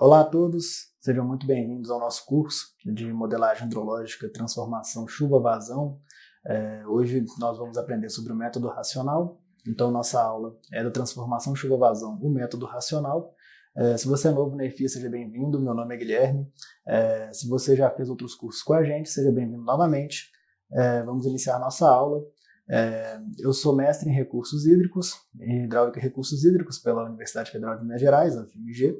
Olá a todos, sejam muito bem-vindos ao nosso curso de modelagem hidrológica, transformação chuva-vazão. Hoje nós vamos aprender sobre o método racional. Então, nossa aula é da transformação chuva-vazão, o método racional. Se você é novo na EFI, seja bem-vindo. Meu nome é Guilherme. Se você já fez outros cursos com a gente, seja bem-vindo novamente. Vamos iniciar a nossa aula. Eu sou mestre em recursos hídricos, em hidráulica e recursos hídricos pela Universidade Federal de Minas Gerais, a UFMG.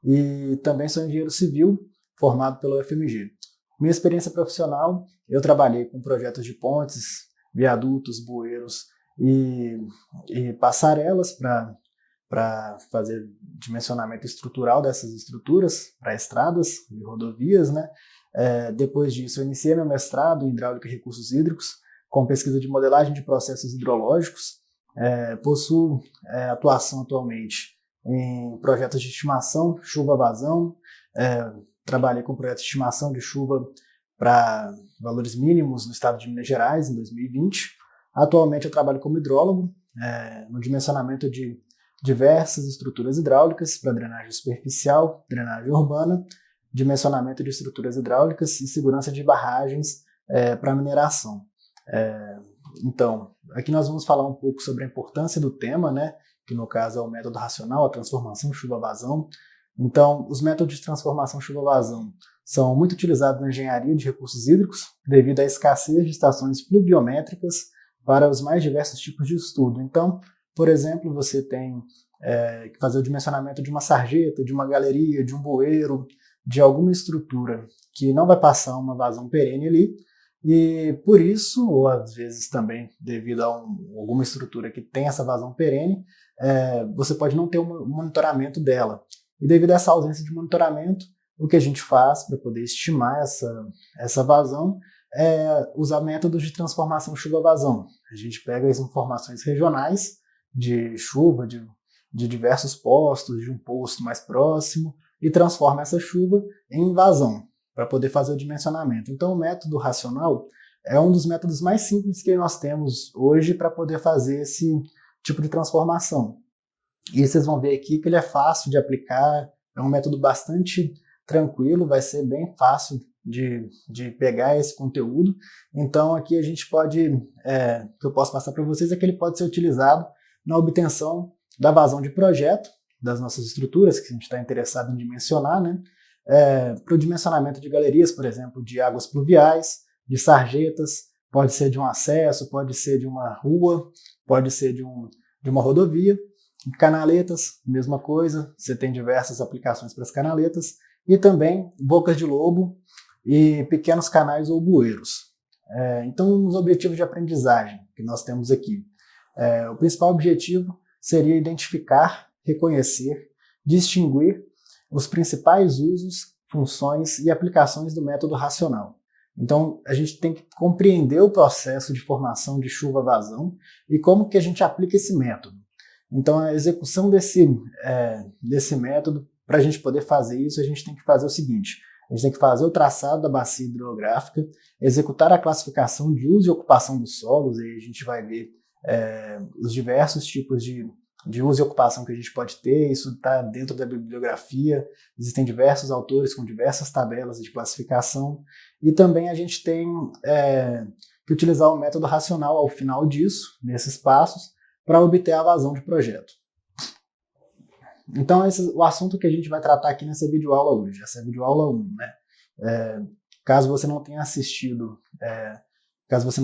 E também sou engenheiro civil, formado pela UFMG. Minha experiência profissional, eu trabalhei com projetos de pontes, viadutos, bueiros e passarelas para fazer dimensionamento estrutural dessas estruturas para estradas e rodovias, né? Depois disso, eu iniciei meu mestrado em hidráulica e recursos hídricos, com pesquisa de modelagem de processos hidrológicos. Possuo atuação atualmente em projetos de estimação, chuva-vazão. Trabalhei com projetos de estimação de chuva para valores mínimos no estado de Minas Gerais, em 2020. Atualmente eu trabalho como hidrólogo, no dimensionamento de diversas estruturas hidráulicas para drenagem superficial, drenagem urbana, dimensionamento de estruturas hidráulicas e segurança de barragens para mineração. Então, aqui nós vamos falar um pouco sobre a importância do tema, né? Que no caso é o método racional, a transformação chuva-vazão. Então, os métodos de transformação chuva-vazão são muito utilizados na engenharia de recursos hídricos devido à escassez de estações pluviométricas para os mais diversos tipos de estudo. Então, por exemplo, você tem que fazer o dimensionamento de uma sarjeta, de uma galeria, de um bueiro, de alguma estrutura que não vai passar uma vazão perene ali. E por isso, ou às vezes também devido a alguma estrutura que tem essa vazão perene, você pode não ter um monitoramento dela. E devido a essa ausência de monitoramento, o que a gente faz para poder estimar essa vazão é usar métodos de transformação chuva-vazão. A gente pega as informações regionais de chuva, de diversos postos, de um posto mais próximo, e transforma essa chuva em vazão, para poder fazer o dimensionamento. Então, o método racional é um dos métodos mais simples que nós temos hoje para poder fazer esse tipo de transformação. E vocês vão ver aqui que ele é fácil de aplicar, é um método bastante tranquilo, vai ser bem fácil de pegar esse conteúdo. Então, aqui a gente pode, o que eu posso passar para vocês é que ele pode ser utilizado na obtenção da vazão de projeto das nossas estruturas, que a gente está interessado em dimensionar, né? Para o dimensionamento de galerias, por exemplo, de águas pluviais, de sarjetas, pode ser de um acesso, pode ser de uma rua, pode ser de uma rodovia. Canaletas, mesma coisa, você tem diversas aplicações para as canaletas, e também bocas de lobo e pequenos canais ou bueiros. Então, os objetivos de aprendizagem que nós temos aqui. O principal objetivo seria identificar, reconhecer, distinguir os principais usos, funções e aplicações do método racional. Então, a gente tem que compreender o processo de formação de chuva-vazão e como que a gente aplica esse método. Então, a execução desse método, para a gente poder fazer isso, a gente tem que fazer o seguinte: a gente tem que fazer o traçado da bacia hidrográfica, executar a classificação de uso e ocupação dos solos, e a gente vai ver os diversos tipos de uso e ocupação que a gente pode ter. Isso está dentro da bibliografia, existem diversos autores com diversas tabelas de classificação, e também a gente tem que utilizar o método racional ao final disso, nesses passos, para obter a vazão de projeto. Então, esse é o assunto que a gente vai tratar aqui nessa videoaula hoje, essa é a videoaula 1, né? Caso você não tenha assistido, caso você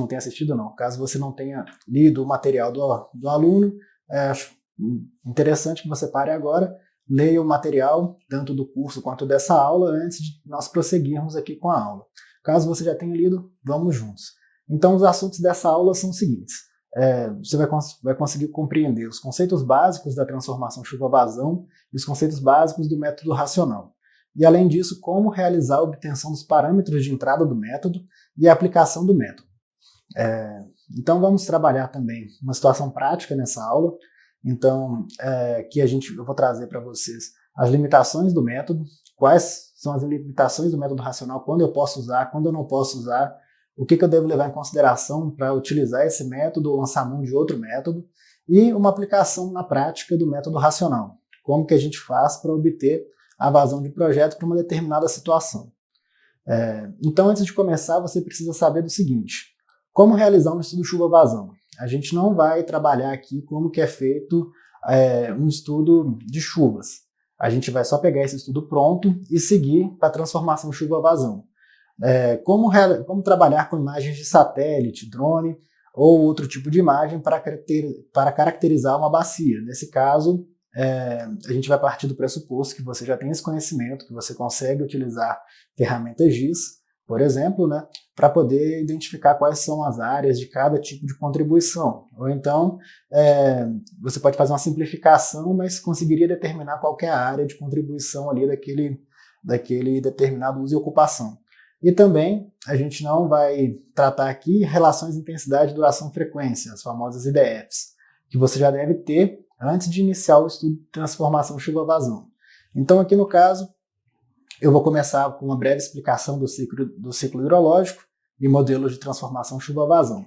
não tenha lido o material do aluno, acho interessante que você pare agora, leia o material, tanto do curso quanto dessa aula, antes de nós prosseguirmos aqui com a aula. Caso você já tenha lido, vamos juntos. Então, os assuntos dessa aula são os seguintes. Você vai conseguir compreender os conceitos básicos da transformação chuva-vazão e os conceitos básicos do método racional. E, além disso, como realizar a obtenção dos parâmetros de entrada do método e a aplicação do método. Então, vamos trabalhar também uma situação prática nessa aula. Então, eu vou trazer para vocês as limitações do método, quais são as limitações do método racional, quando eu posso usar, quando eu não posso usar, o que eu devo levar em consideração para utilizar esse método ou lançar mão de outro método, e uma aplicação na prática do método racional. Como que a gente faz para obter a vazão de projeto para uma determinada situação. Então, antes de começar, você precisa saber do seguinte: como realizar um estudo chuva-vazão? A gente não vai trabalhar aqui como que é feito um estudo de chuvas. A gente vai só pegar esse estudo pronto e seguir para a transformação chuva-vazão. Como trabalhar com imagens de satélite, drone ou outro tipo de imagem para caracterizar uma bacia. Nesse caso, a gente vai partir do pressuposto que você já tem esse conhecimento, que você consegue utilizar ferramentas GIS, por exemplo, né, para poder identificar quais são as áreas de cada tipo de contribuição. Ou então, você pode fazer uma simplificação, mas conseguiria determinar qual que é a área de contribuição ali daquele determinado uso e ocupação. E também, a gente não vai tratar aqui relações intensidade, duração, frequência, as famosas IDFs, que você já deve ter antes de iniciar o estudo de transformação chuva-vazão. Então, aqui no caso, eu vou começar com uma breve explicação do ciclo hidrológico e modelos de transformação chuva-vazão.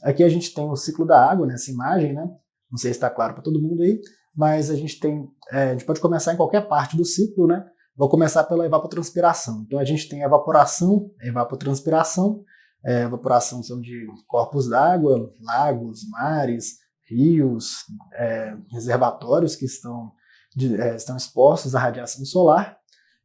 Aqui a gente tem o ciclo da água nessa imagem, né? Não sei se está claro para todo mundo aí, mas a gente pode começar em qualquer parte do ciclo, né? Vou começar pela evapotranspiração. Então a gente tem evaporação, evapotranspiração. Evaporação são de corpos d'água, lagos, mares, rios, reservatórios que estão expostos à radiação solar.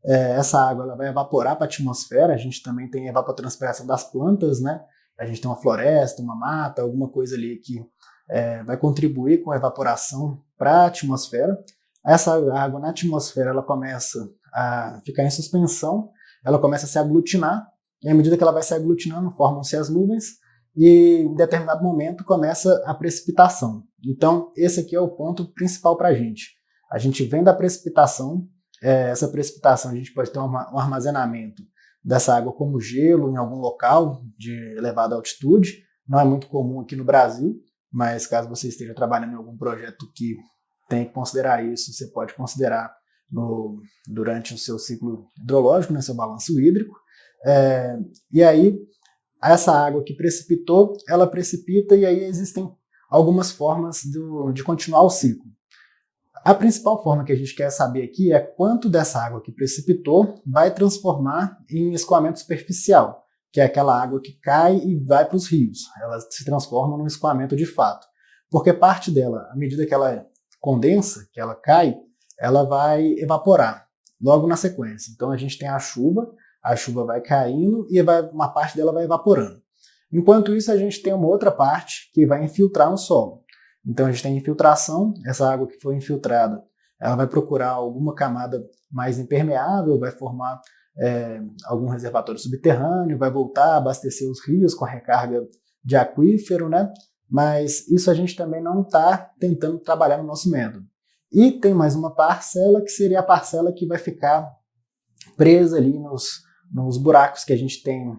Essa água ela vai evaporar para a atmosfera. A gente também tem evapotranspiração das plantas, né? A gente tem uma floresta, uma mata, alguma coisa ali que vai contribuir com a evaporação para a atmosfera. Essa água na atmosfera ela começa a ficar em suspensão, ela começa a se aglutinar, e à medida que ela vai se aglutinando, formam-se as nuvens, e em determinado momento começa a precipitação. Então, esse aqui é o ponto principal para a gente. A gente vem da precipitação, essa precipitação a gente pode ter um armazenamento dessa água como gelo em algum local de elevada altitude. Não é muito comum aqui no Brasil, mas caso você esteja trabalhando em algum projeto que tem que considerar isso, você pode considerar durante o seu ciclo hidrológico, no seu balanço hídrico. E aí, essa água que precipitou, ela precipita e aí existem algumas formas de continuar o ciclo. A principal forma que a gente quer saber aqui é quanto dessa água que precipitou vai transformar em escoamento superficial, que é aquela água que cai e vai para os rios. Ela se transforma num escoamento de fato. Porque parte dela, à medida que ela condensa, que ela cai, ela vai evaporar logo na sequência. Então a gente tem a chuva vai caindo e uma parte dela vai evaporando. Enquanto isso, a gente tem uma outra parte que vai infiltrar no solo. Então a gente tem infiltração, essa água que foi infiltrada, ela vai procurar alguma camada mais impermeável, vai formar algum reservatório subterrâneo, vai voltar a abastecer os rios com a recarga de aquífero, né? Mas isso a gente também não está tentando trabalhar no nosso método. E tem mais uma parcela, que seria a parcela que vai ficar presa ali nos buracos que a gente tem,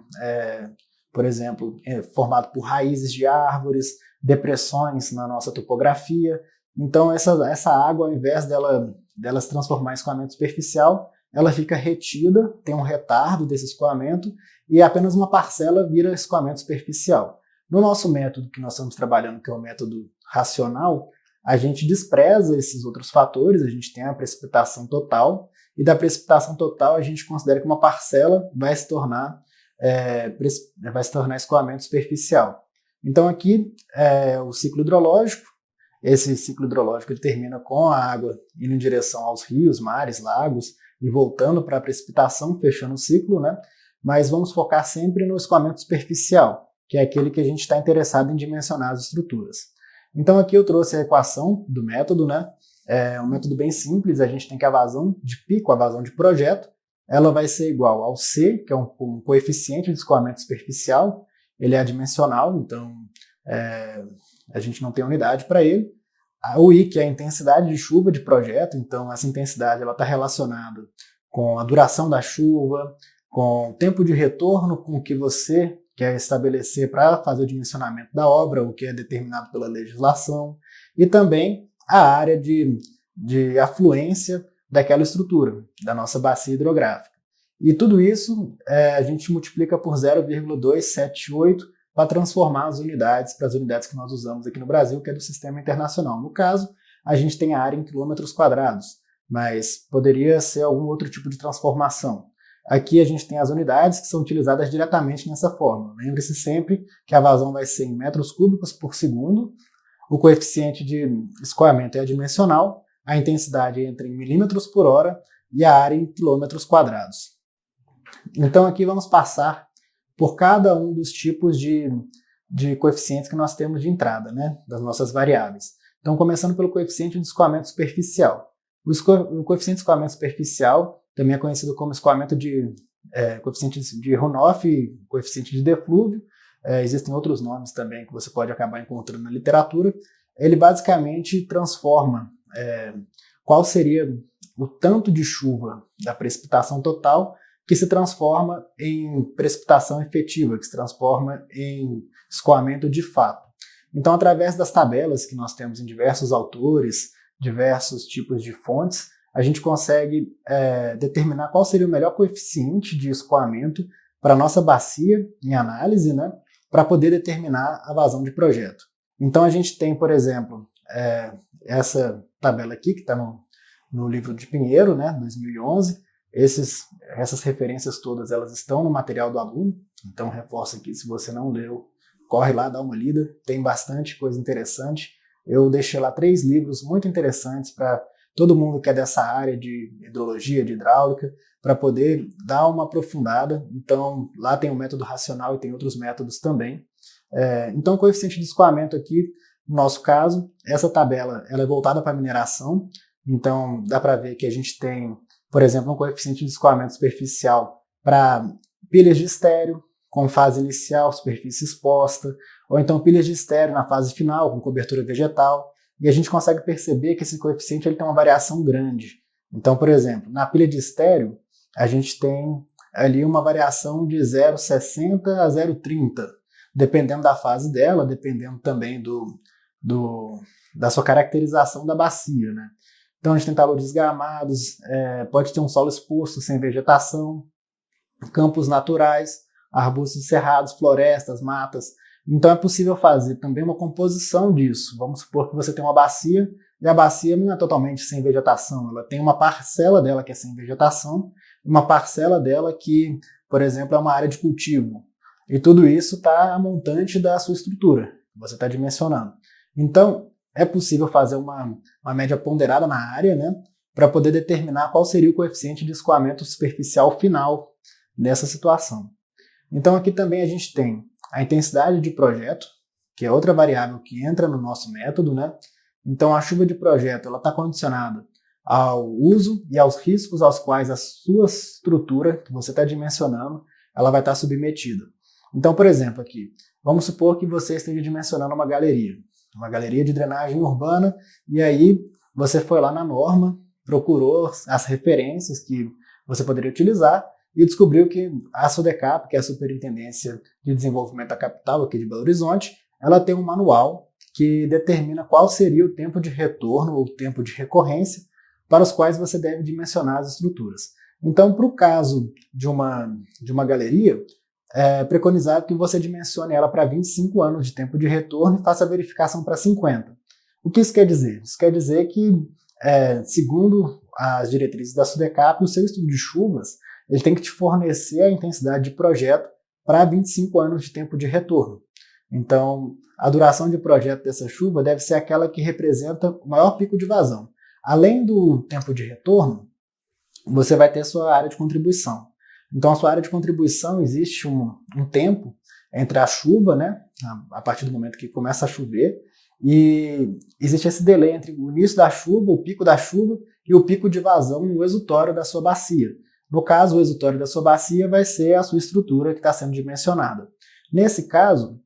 por exemplo, formado por raízes de árvores, depressões na nossa topografia. Então essa água, ao invés dela se transformar em escoamento superficial, ela fica retida, tem um retardo desse escoamento e apenas uma parcela vira escoamento superficial. No nosso método que nós estamos trabalhando, que é o método racional, a gente despreza esses outros fatores, a gente tem a precipitação total, e da precipitação total a gente considera que uma parcela vai se tornar escoamento superficial. Então aqui o ciclo hidrológico. Esse ciclo hidrológico ele termina com a água indo em direção aos rios, mares, lagos e voltando para a precipitação, fechando o ciclo, né? Mas vamos focar sempre no escoamento superficial, que é aquele que a gente está interessado em dimensionar as estruturas. Então aqui eu trouxe a equação do método, né? É um método bem simples. A gente tem que a vazão de pico, a vazão de projeto, ela vai ser igual ao C, que é um coeficiente de escoamento superficial. Ele é adimensional, então a gente não tem unidade para ele. O I, que é a intensidade de chuva de projeto, então essa intensidade está relacionada com a duração da chuva, com o tempo de retorno com o que você quer estabelecer para fazer o dimensionamento da obra, o que é determinado pela legislação, e também a área de afluência daquela estrutura, da nossa bacia hidrográfica. E tudo isso a gente multiplica por 0,278 para transformar as unidades para as unidades que nós usamos aqui no Brasil, que é do Sistema Internacional. No caso, a gente tem a área em quilômetros quadrados. mas poderia ser algum outro tipo de transformação. Aqui a gente tem as unidades que são utilizadas diretamente nessa fórmula. Lembre-se sempre que a vazão vai ser em metros cúbicos por segundo, o coeficiente de escoamento é adimensional, a intensidade entra em milímetros por hora e a área em quilômetros quadrados. Então aqui vamos passar por cada um dos tipos de coeficientes que nós temos de entrada, né, das nossas variáveis. Então começando pelo coeficiente de escoamento superficial. O coeficiente de escoamento superficial também é conhecido como escoamento coeficiente de runoff, coeficiente de deflúvio. Existem outros nomes também que você pode acabar encontrando na literatura. Ele basicamente transforma qual seria o tanto de chuva da precipitação total que se transforma em precipitação efetiva, que se transforma em escoamento de fato. Então, através das tabelas que nós temos em diversos autores, diversos tipos de fontes, a gente consegue determinar qual seria o melhor coeficiente de escoamento para a nossa bacia em análise, né, para poder determinar a vazão de projeto. Então a gente tem, por exemplo, essa tabela aqui, que está no livro de Pinheiro, né, 2011. Essas referências todas elas estão no material do aluno, então reforço aqui, se você não leu, corre lá, dá uma lida, tem bastante coisa interessante. Eu deixei lá 3 livros muito interessantes para todo mundo que é dessa área de hidrologia, de hidráulica, para poder dar uma aprofundada. Então, lá tem o método racional e tem outros métodos também. Então, o coeficiente de escoamento aqui, no nosso caso, essa tabela ela é voltada para a mineração. Então, dá para ver que a gente tem, por exemplo, um coeficiente de escoamento superficial para pilhas de estéreo, com fase inicial, superfície exposta, ou então pilhas de estéreo na fase final, com cobertura vegetal. E a gente consegue perceber que esse coeficiente ele tem uma variação grande. Então, por exemplo, na pilha de estéreo, a gente tem ali uma variação de 0,60 a 0,30, dependendo da fase dela, dependendo também da sua caracterização da bacia, né? Então a gente tem taludes desgramados, pode ter um solo exposto sem vegetação, campos naturais, arbustos cerrados, florestas, matas. Então é possível fazer também uma composição disso. Vamos supor que você tem uma bacia, e a bacia não é totalmente sem vegetação, ela tem uma parcela dela que é sem vegetação, uma parcela dela que, por exemplo, é uma área de cultivo. E tudo isso está a montante da sua estrutura, que você está dimensionando. Então, é possível fazer uma média ponderada na área, né, para poder determinar qual seria o coeficiente de escoamento superficial final nessa situação. Então, aqui também a gente tem a intensidade de projeto, que é outra variável que entra no nosso método, né? Então, a chuva de projeto ela está condicionada ao uso e aos riscos aos quais a sua estrutura, que você está dimensionando, ela vai estar submetida. Então, por exemplo, aqui, vamos supor que você esteja dimensionando uma galeria de drenagem urbana, e aí você foi lá na norma, procurou as referências que você poderia utilizar e descobriu que a SUDECAP, que é a Superintendência de Desenvolvimento da Capital aqui de Belo Horizonte, ela tem um manual que determina qual seria o tempo de retorno ou tempo de recorrência para os quais você deve dimensionar as estruturas. Então, para o caso de uma galeria, é preconizado que você dimensione ela para 25 anos de tempo de retorno e faça a verificação para 50. O que isso quer dizer? Isso quer dizer que, segundo as diretrizes da SUDECAP, o seu estudo de chuvas ele tem que te fornecer a intensidade de projeto para 25 anos de tempo de retorno. Então, a duração de projeto dessa chuva deve ser aquela que representa o maior pico de vazão. Além do tempo de retorno, você vai ter sua área de contribuição. Então, a sua área de contribuição existe um tempo entre a chuva, né, a partir do momento que começa a chover, e existe esse delay entre o início da chuva, o pico da chuva e o pico de vazão no exutório da sua bacia. No caso, o exutório da sua bacia vai ser a sua estrutura que está sendo dimensionada. Nesse caso,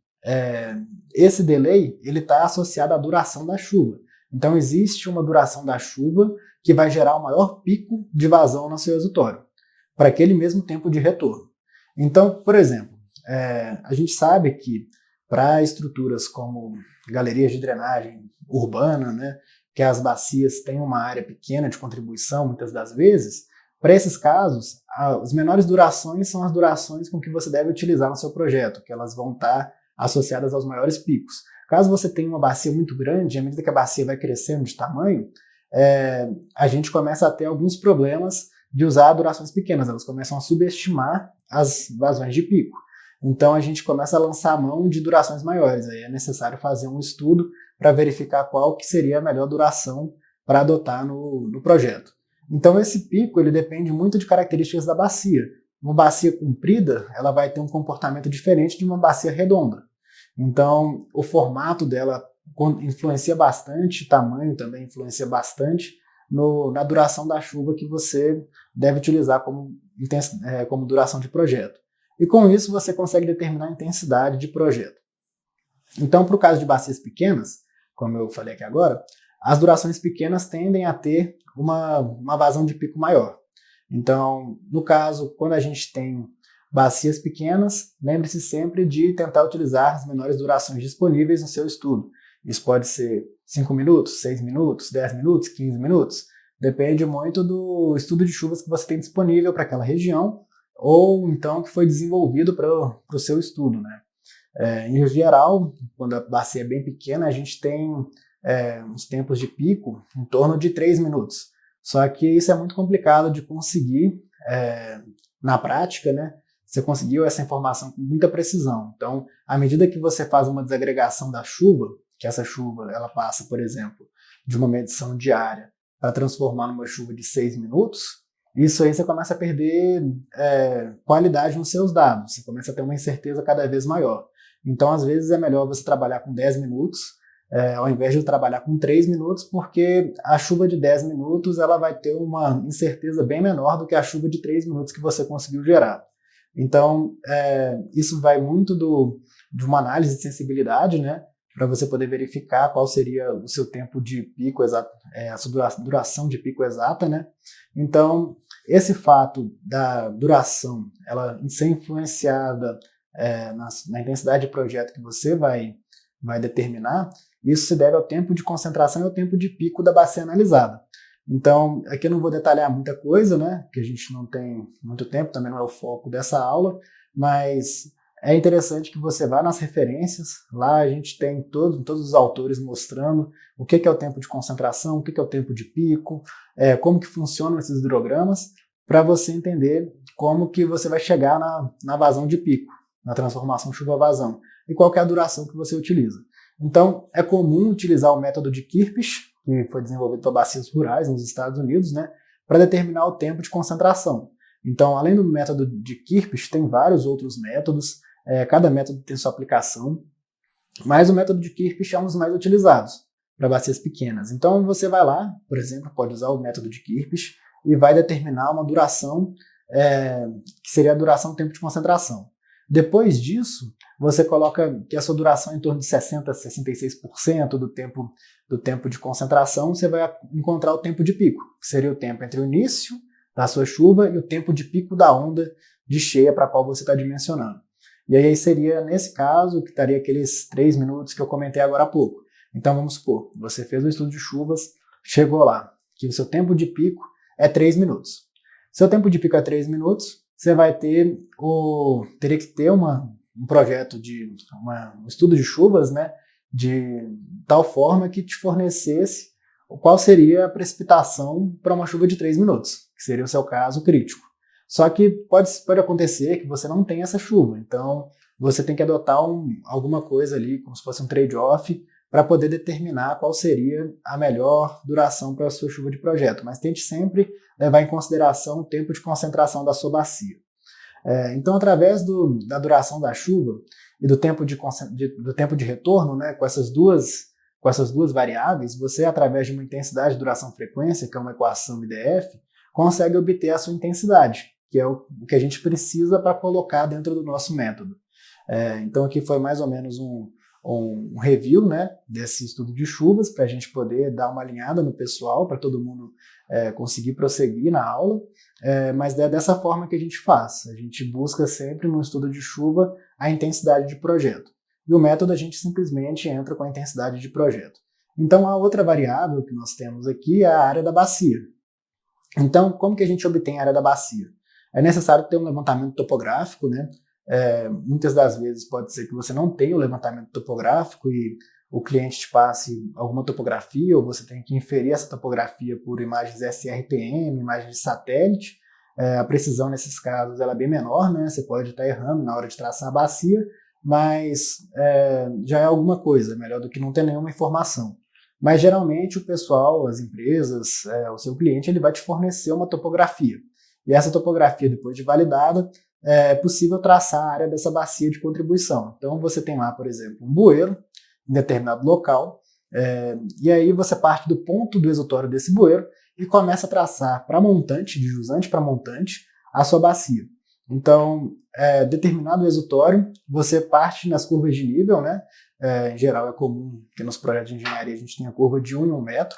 esse delay está associado à duração da chuva. Então, existe uma duração da chuva que vai gerar o maior pico de vazão no seu exutório, para aquele mesmo tempo de retorno. Então, por exemplo, a gente sabe que para estruturas como galerias de drenagem urbana, né, que as bacias têm uma área pequena de contribuição, muitas das vezes, para esses casos, as menores durações são as durações com que você deve utilizar no seu projeto, que elas vão estar associadas aos maiores picos. Caso você tenha uma bacia muito grande, à medida que a bacia vai crescendo de tamanho, a gente começa a ter alguns problemas de usar durações pequenas, elas começam a subestimar as vazões de pico. Então a gente começa a lançar a mão de durações maiores, aí é necessário fazer um estudo para verificar qual que seria a melhor duração para adotar no projeto. Então esse pico ele depende muito de características da bacia. Uma bacia comprida ela vai ter um comportamento diferente de uma bacia redonda. Então o formato dela influencia bastante, o tamanho também influencia bastante na duração da chuva que você deve utilizar como duração de projeto. E com isso você consegue determinar a intensidade de projeto. Então, para o caso de bacias pequenas, como eu falei aqui agora, as durações pequenas tendem a ter uma vazão de pico maior. Então, no caso, quando a gente tem bacias pequenas, lembre-se sempre de tentar utilizar as menores durações disponíveis no seu estudo. Isso pode ser 5 minutos, 6 minutos, 10 minutos, 15 minutos. Depende muito do estudo de chuvas que você tem disponível para aquela região ou então que foi desenvolvido para o seu estudo, né? Em geral, quando a bacia é bem pequena, a gente tem uns tempos de pico em torno de 3 minutos. Só que isso é muito complicado de conseguir na prática, né? Você conseguiu essa informação com muita precisão. Então, à medida que você faz uma desagregação da chuva, que essa chuva ela passa, por exemplo, de uma medição diária para transformar numa chuva de 6 minutos, isso aí você começa a perder qualidade nos seus dados, você começa a ter uma incerteza cada vez maior. Então, às vezes, é melhor você trabalhar com 10 minutos, ao invés de trabalhar com 3 minutos, porque a chuva de 10 minutos ela vai ter uma incerteza bem menor do que a chuva de 3 minutos que você conseguiu gerar. Então, isso vai muito de uma análise de sensibilidade, né, para você poder verificar qual seria o seu tempo de pico exato, a sua duração de pico exata, né? Então, esse fato da duração ela ser influenciada na intensidade de projeto que você vai determinar, isso se deve ao tempo de concentração e ao tempo de pico da bacia analisada. Então, aqui eu não vou detalhar muita coisa, né? Porque a gente não tem muito tempo, também não é o foco dessa aula, mas é interessante que você vá nas referências, lá a gente tem todos os autores mostrando o que é o tempo de concentração, o que é o tempo de pico, como que funcionam esses hidrogramas, para você entender como que você vai chegar na vazão de pico, na transformação chuva-vazão, e qual que é a duração que você utiliza. Então, é comum utilizar o método de Kirchhoff, que foi desenvolvido para bacias rurais nos Estados Unidos, né, para determinar o tempo de concentração. Então, além do método de Kirchhoff, tem vários outros métodos, cada método tem sua aplicação, mas o método de Kirchhoff é um dos mais utilizados para bacias pequenas. Então, você vai lá, por exemplo, pode usar o método de Kirchhoff e vai determinar uma duração, que seria a duração do tempo de concentração. Depois disso, você coloca que a sua duração é em torno de 60% a 66% do tempo de concentração, você vai encontrar o tempo de pico, que seria o tempo entre o início da sua chuva e o tempo de pico da onda de cheia para a qual você está dimensionando. E aí seria, nesse caso, que estaria aqueles 3 minutos que eu comentei agora há pouco. Então vamos supor, você fez o estudo de chuvas, chegou lá, que o seu tempo de pico é 3 minutos. Seu tempo de pico é 3 minutos, você vai teria que ter um projeto um estudo de chuvas, né, de tal forma que te fornecesse qual seria a precipitação para uma chuva de 3 minutos, que seria o seu caso crítico. Só que pode acontecer que você não tenha essa chuva, então você tem que adotar alguma coisa ali, como se fosse um trade-off, para poder determinar qual seria a melhor duração para a sua chuva de projeto. Mas tente sempre levar em consideração o tempo de concentração da sua bacia. Então, através da duração da chuva e do tempo de retorno, né, com essas duas variáveis, você, através de uma intensidade, duração, frequência, que é uma equação IDF, consegue obter a sua intensidade, que é o que a gente precisa para colocar dentro do nosso método. Então, aqui foi mais ou menos um review, né, desse estudo de chuvas, para a gente poder dar uma alinhada no pessoal, para todo mundo conseguir prosseguir na aula, mas é dessa forma que a gente faz. A gente busca sempre no estudo de chuva a intensidade de projeto. E o método a gente simplesmente entra com a intensidade de projeto. Então a outra variável que nós temos aqui é a área da bacia. Então como que a gente obtém a área da bacia? É necessário ter um levantamento topográfico, né? Muitas das vezes pode ser que você não tenha o levantamento topográfico e o cliente te passe alguma topografia, ou você tem que inferir essa topografia por imagens SRPM, imagens de satélite. A precisão nesses casos ela é bem menor, né? Você pode estar errando na hora de traçar a bacia, mas já é alguma coisa, melhor do que não ter nenhuma informação. Mas geralmente o pessoal, as empresas, o seu cliente, ele vai te fornecer uma topografia. E essa topografia, depois de validada, é possível traçar a área dessa bacia de contribuição. Então você tem lá, por exemplo, um bueiro em determinado local, e aí você parte do ponto do exutório desse bueiro e começa a traçar para montante, de jusante para montante, a sua bacia. Então, determinado exutório, você parte nas curvas de nível, né? Em geral é comum que nos projetos de engenharia a gente tenha curva de 1 em 1 metro.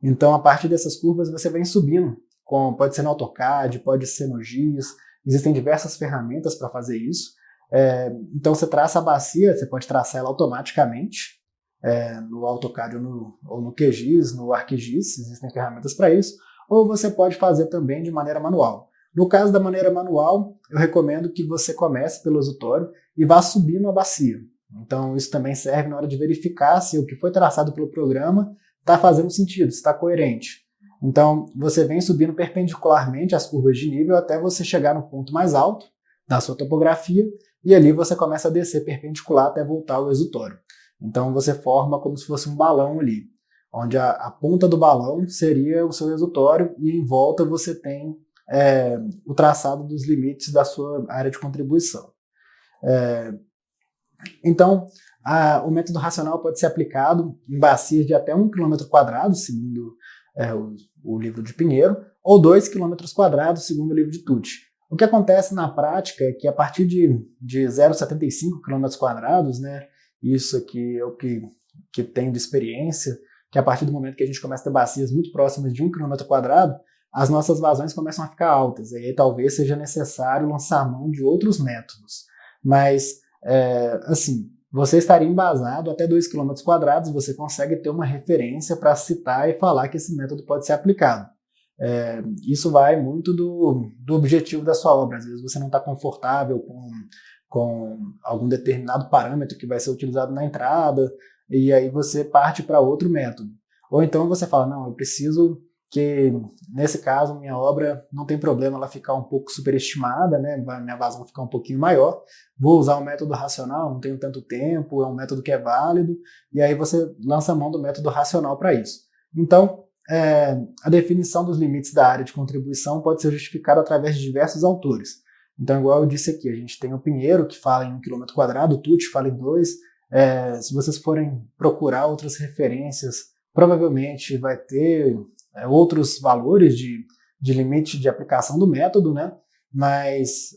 Então, a partir dessas curvas você vem subindo, pode ser no AutoCAD, pode ser no GIS, existem diversas ferramentas para fazer isso. Então você traça a bacia, você pode traçar ela automaticamente, no AutoCAD ou no QGIS, no ArcGIS, existem ferramentas para isso, ou você pode fazer também de maneira manual. No caso da maneira manual, eu recomendo que você comece pelo exutório e vá subindo a bacia. Então isso também serve na hora de verificar se o que foi traçado pelo programa está fazendo sentido, está coerente. Então você vem subindo perpendicularmente as curvas de nível até você chegar no ponto mais alto da sua topografia e ali você começa a descer perpendicular até voltar ao exutório. Então você forma como se fosse um balão ali, onde a ponta do balão seria o seu exutório e em volta você tem o traçado dos limites da sua área de contribuição. Então, o método racional pode ser aplicado em bacias de até 1 km², segundo o livro de Pinheiro, ou 2 km², segundo o livro de Tucci. O que acontece na prática é que a partir de 0,75 km², né, isso aqui é o que tenho de experiência, que a partir do momento que a gente começa a ter bacias muito próximas de 1 km², as nossas vazões começam a ficar altas, e aí talvez seja necessário lançar mão de outros métodos. Mas, assim, você estaria embasado até 2 km², você consegue ter uma referência para citar e falar que esse método pode ser aplicado. Isso vai muito do objetivo da sua obra. Às vezes você não está confortável com algum determinado parâmetro que vai ser utilizado na entrada, e aí você parte para outro método. Ou então você fala, não, eu preciso que, nesse caso, minha obra não tem problema ela ficar um pouco superestimada, né? Minha vazão ficar um pouquinho maior, vou usar o método racional, não tenho tanto tempo, é um método que é válido, e aí você lança a mão do método racional para isso. Então, a definição dos limites da área de contribuição pode ser justificada através de diversos autores. Então, igual eu disse aqui, a gente tem o Pinheiro, que fala em 1 km², o Tucci fala em 2. Se vocês forem procurar outras referências, provavelmente vai ter outros valores de limite de aplicação do método, né? Mas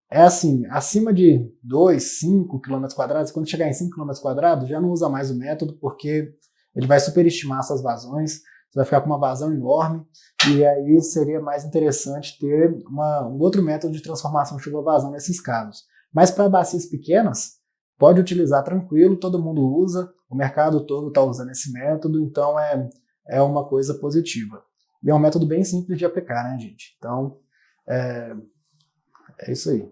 assim, acima de 2, 5 km², quando chegar em 5 km², já não usa mais o método, porque ele vai superestimar essas vazões, você vai ficar com uma vazão enorme, e aí seria mais interessante ter um outro método de transformação chuva-vazão nesses casos. Mas para bacias pequenas, pode utilizar tranquilo, todo mundo usa, o mercado todo está usando esse método, então é uma coisa positiva. E é um método bem simples de aplicar, né, gente? Então, é isso aí.